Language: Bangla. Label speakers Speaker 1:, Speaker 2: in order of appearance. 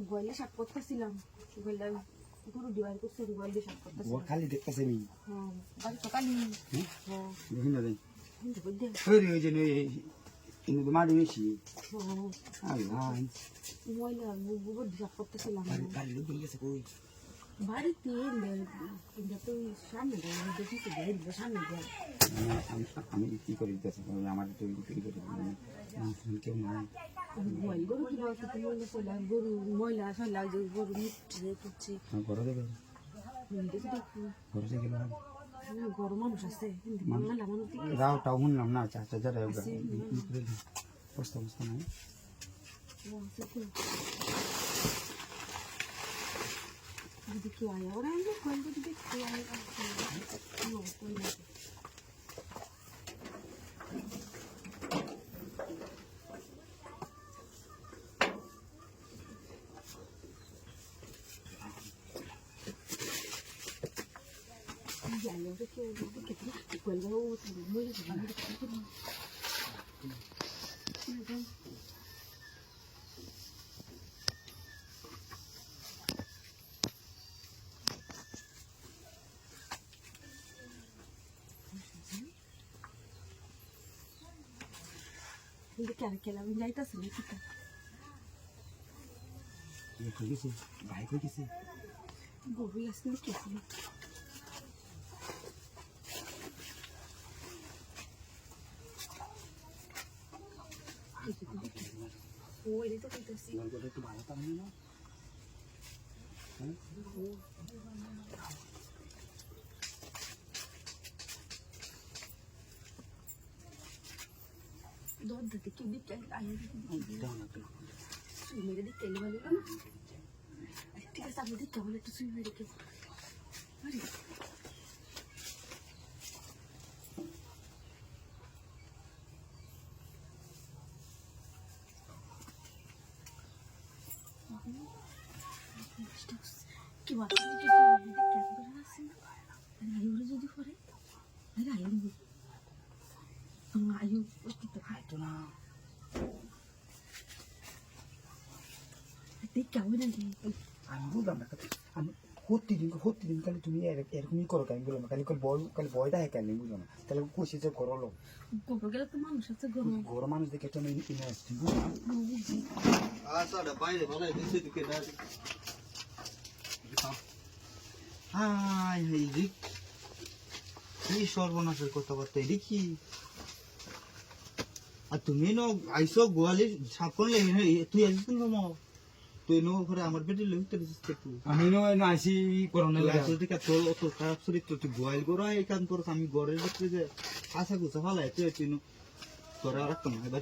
Speaker 1: গোয়ালে সাপ করতেছিলাম গোয়ালে গরু ডিভাইড করছে গোয়ালে সাপ করতেছিলাম
Speaker 2: ওর খালি দেখতেছে আমি
Speaker 1: হ্যাঁ বাড়ি তো কালি হ্যাঁ
Speaker 2: দেখি না দেখ
Speaker 1: কিন্তু বলতে
Speaker 2: ওই যে কিন্তু তো মারি বেশি আল্লাহ
Speaker 1: গোয়ালে গোবর সাপ করতেছিলাম
Speaker 2: বাড়ি লোক বলে গেছে কই
Speaker 1: বাড়িতে কিন্তু তো সামনে দেখেছি বাড়ির সামনে যায়
Speaker 2: আমি কি করে দিতেছি আমার তো কি করে কেউ নাই
Speaker 1: গোয়াল গরু কি বলতে মহিলা চলে গরু মহিলা চলে গরু মুটছে তুচ্ছে
Speaker 2: ঘরে দেবে ঘরে গেল
Speaker 1: গরু মানুষ আছে বাংলা মানুষ
Speaker 2: রাওটাও শুনলাম না চাচা যারা বস্তা বস্তা নাই যদি কেউ আয় ওরা আমি কল যদি দেখতে আয় ya lo que cuelga muy que la vida está se le quita ये कोई किसी भाई कोई किसी
Speaker 1: गोभी असली कैसी Oh, ini tuh kita sih.
Speaker 2: Kalau itu banyak tangannya. Doon dati kini kan ayah dati. Suy mere di kali wala kan. Tiga sabi di kawala to suy mere ke. Ari. কি বল কি কি ক্যাপ করে আছে আয়ুর যদি করে আরে আয়ুর আয়ু কি তো খাইতো না দেখ কেমন নাকি আমি বুঝলাম না আমি প্রতিদিন খালি তুমি এরকমই করো কেন বলো না খালি বয়টা হ্যাঁ কেন বুঝলো না তাহলে কষে যে করো লোক
Speaker 1: গরু গেলে তো মানুষ আছে গরু
Speaker 2: মানুষ দেখে তো আমি কিনে আসছি
Speaker 3: বাইরে ভালো দেখছি দিকে হাই হাই রিক কি সর্বনাশের কথাবার্তা দেখি আর তুমি নো আইসো গোয়ালি সাপ করলে তুই আসবি না তুই নো ঘরে আমার বেটি লইতে দিছিস তুই
Speaker 2: আমি না আসি করোনা
Speaker 3: আসলে ঠিক আছে তোর অত খারাপ চরিত্র তুই গোয়াল গড়া এই কাম করছ আমি ঘরের ভিতরে যে আশা গুছা ফালাই তুই নো তোরা রাখতাম এবার